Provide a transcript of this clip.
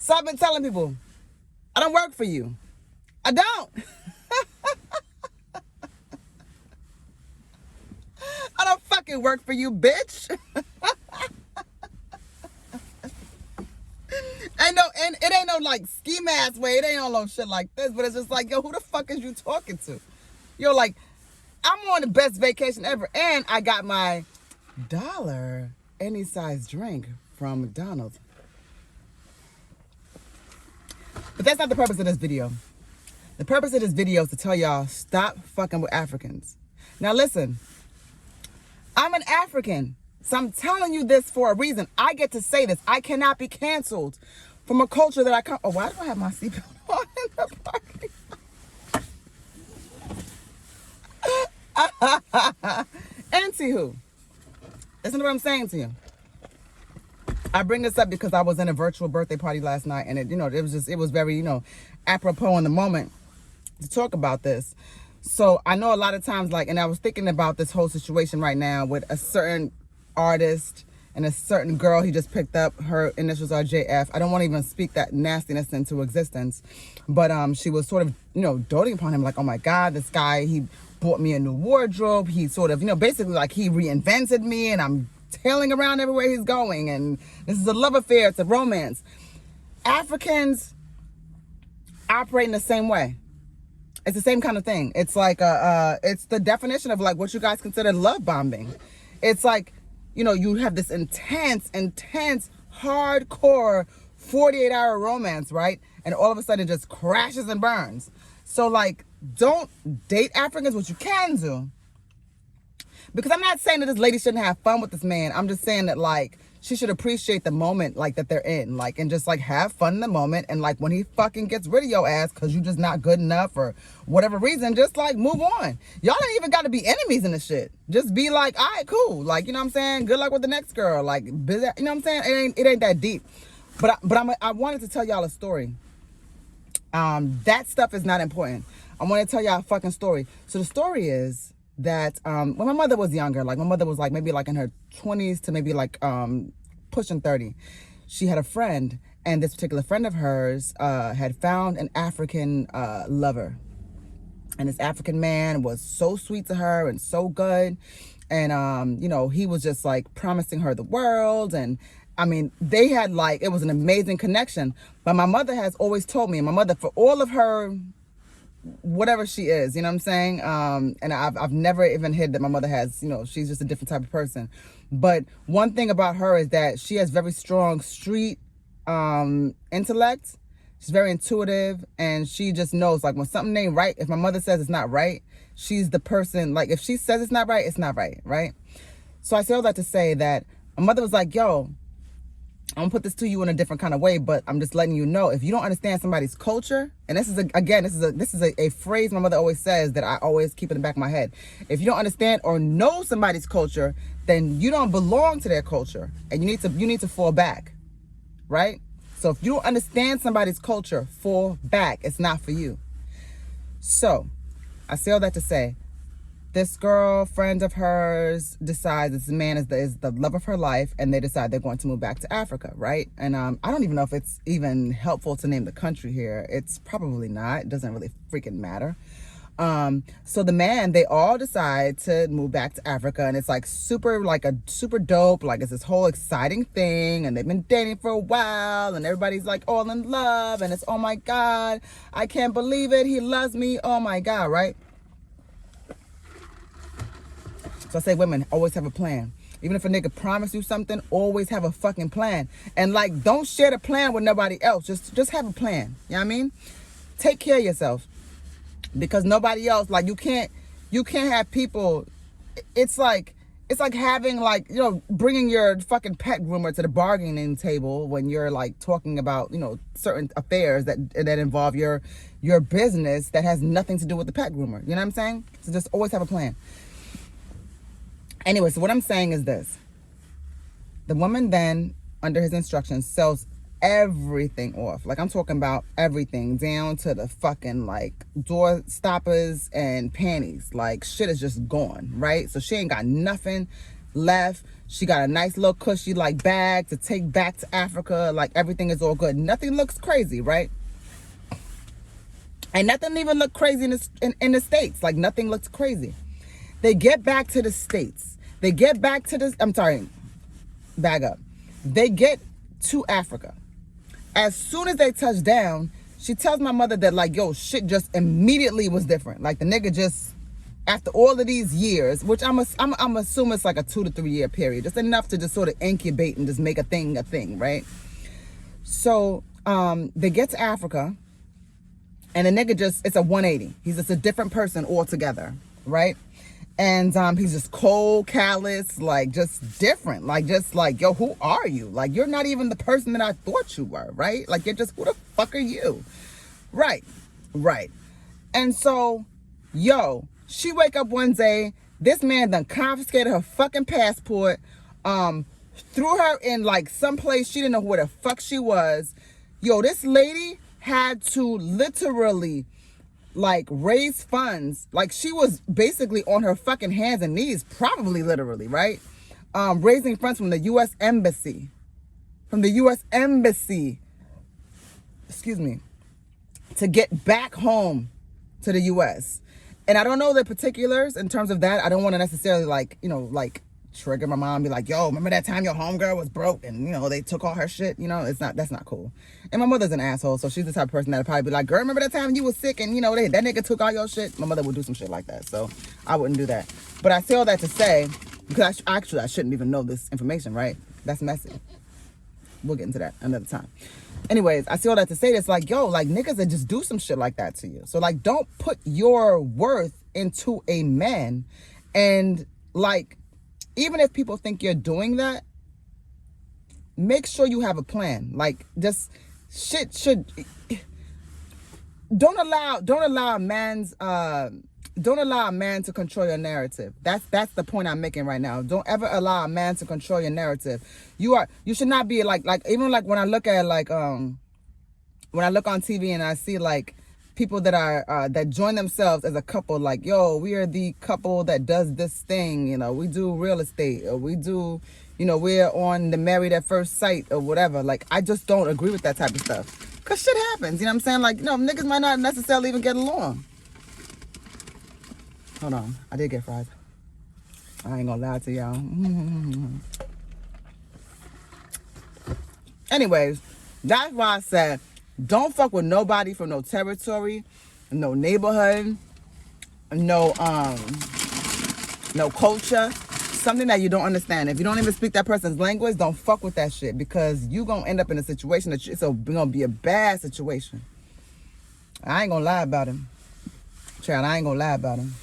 So I've been telling people, I don't work for you. I don't. I don't fucking work for you, bitch. And it ain't no like scheme ass way. It ain't all no shit like this. But it's just like, yo, who the fuck is you talking to? Yo, like, I'm on the best vacation ever. And I got my $1 any size drink from McDonald's. But that's not the purpose of this video. The purpose of this video is to tell y'all, stop fucking with Africans. Now listen, I'm an African. So I'm telling you this for a reason. I get to say this. I cannot be canceled from a culture that I come. Oh, why do I have my seatbelt on in the party? Anywho, listen to what I'm saying to you. I bring this up because I was in a virtual birthday party last night, and it was very, apropos in the moment to talk about this. So I know a lot of times, and I was thinking about this whole situation right now with a certain artist and a certain girl he just picked up. Her initials are JF. I don't want to even speak that nastiness into existence, but she was sort of, doting upon him, like, oh my God, this guy, he bought me a new wardrobe. He sort of, basically like he reinvented me, and I'm tailing around everywhere he's going, and this is a love affair. It's a romance. Africans operate in the same way. It's the same kind of thing. It's like it's the definition of like what you guys consider love bombing. It's like, you have this intense, hardcore 48-hour romance, right? And all of a sudden it just crashes and burns. So like, don't date Africans. What you can do, because I'm not saying that this lady shouldn't have fun with this man. I'm just saying that like she should appreciate the moment like that they're in, like, and just like have fun in the moment. And like when he fucking gets rid of your ass because you just not good enough or whatever reason, just like move on. Y'all ain't even got to be enemies in the shit. Just be like, all right, cool. Like, you know what I'm saying? Good luck with the next girl. Like, you know what I'm saying? It ain't that deep. But I wanted to tell y'all a story. That stuff is not important. I want to tell y'all a fucking story. So the story is that when my mother was younger, like my mother was like maybe like in her 20s to maybe like pushing 30, she had a friend, and this particular friend of hers had found an African lover, and this African man was so sweet to her and so good, and he was just like promising her the world, and I mean, they had like, it was an amazing connection. But my mother has always told me, and my mother, for all of her whatever she is, you know what I'm saying? And I've never even hid that my mother has, she's just a different type of person. But one thing about her is that she has very strong street intellect. She's very intuitive, and she just knows like when something ain't right. If my mother says it's not right, she's the person, like if she says it's not right, right? So I say all that to say that my mother was like, yo, I'm gonna put this to you in a different kind of way, but I'm just letting you know, if you don't understand somebody's culture, and this is a phrase my mother always says that I always keep in the back of my head. If you don't understand or know somebody's culture, then you don't belong to their culture, and you need to fall back, right? So if you don't understand somebody's culture, fall back. It's not for you. So I say all that to say, this girlfriend of hers decides this man is the love of her life, and they decide they're going to move back to Africa, right? And I don't even know if it's even helpful to name the country here. It's probably not. It doesn't really freaking matter. So the man, they all decide to move back to Africa, and it's like super dope. Like it's this whole exciting thing, and they've been dating for a while, and everybody's like all in love, and it's, oh my God, I can't believe it. He loves me. Oh my God, right? So I say, women, always have a plan. Even if a nigga promise you something, always have a fucking plan. And like, don't share the plan with nobody else. Just have a plan. You know what I mean? Take care of yourself. Because nobody else, like you can't have people. It's like having like, bringing your fucking pet groomer to the bargaining table when you're like talking about, certain affairs that involve your business that has nothing to do with the pet groomer. You know what I'm saying? So just always have a plan. Anyway, so what I'm saying is this. The woman then, under his instructions, sells everything off. Like, I'm talking about everything, down to the fucking, like, door stoppers and panties. Like, shit is just gone, right? So she ain't got nothing left. She got a nice little cushy like bag to take back to Africa. Like everything is all good. Nothing looks crazy, right? And nothing even look crazy in the States. Like nothing looks crazy. They get back to the States. They get back to the, I'm sorry, bag up. They get to Africa. As soon as they touch down, she tells my mother that like, yo, shit just immediately was different. Like the nigga just, after all of these years, which I'm assuming it's like a 2 to 3 year period, just enough to just sort of incubate and just make a thing, right? So they get to Africa, and the nigga just, it's a 180. He's just a different person altogether, right? And he's just cold, callous, like just different. Like just like, yo, who are you? Like you're not even the person that I thought you were, right? Like you're just, who the fuck are you? Right. And so, yo, she wake up one day, this man done confiscated her fucking passport, threw her in like someplace she didn't know where the fuck she was. Yo, this lady had to literally like raise funds. Like she was basically on her fucking hands and knees, probably literally, right? Raising funds from the U.S. Embassy. Excuse me. To get back home to the U.S. And I don't know the particulars in terms of that. I don't want to necessarily like, you know, like trigger my mom, be like, yo, remember that time your homegirl was broke and, you know, they took all her shit? You know, that's not cool. And my mother's an asshole, so she's the type of person that'll probably be like, girl, remember that time you was sick and, you know, that nigga took all your shit? My mother would do some shit like that, so I wouldn't do that. But I say all that to say, because I shouldn't even know this information, right? That's messy. We'll get into that another time. Anyways, I say all that to say this, like, yo, like, niggas that just do some shit like that to you. So, like, don't put your worth into a man. And, like, even if people think you're doing that, make sure you have a plan. Like, just shit should... Don't allow a man to control your narrative. That's the point I'm making right now. Don't ever allow a man to control your narrative. You should not be like even like when I look at like when I look on TV and I see like people that are that join themselves as a couple, like, yo, we are the couple that does this thing, you know, we do real estate, or we do, you know, we're on the Married at First Sight or whatever. Like, I just don't agree with that type of stuff. Cause shit happens, you know what I'm saying? Like, you know, niggas might not necessarily even get along. Hold on, I did get fries. I ain't gonna lie to y'all. Anyways, that's why I said, don't fuck with nobody from no territory, no neighborhood, no culture, something that you don't understand. If you don't even speak that person's language, don't fuck with that shit, because you gonna end up in a situation that it's gonna be a bad situation. I ain't gonna lie about him. Child, I ain't gonna lie about him.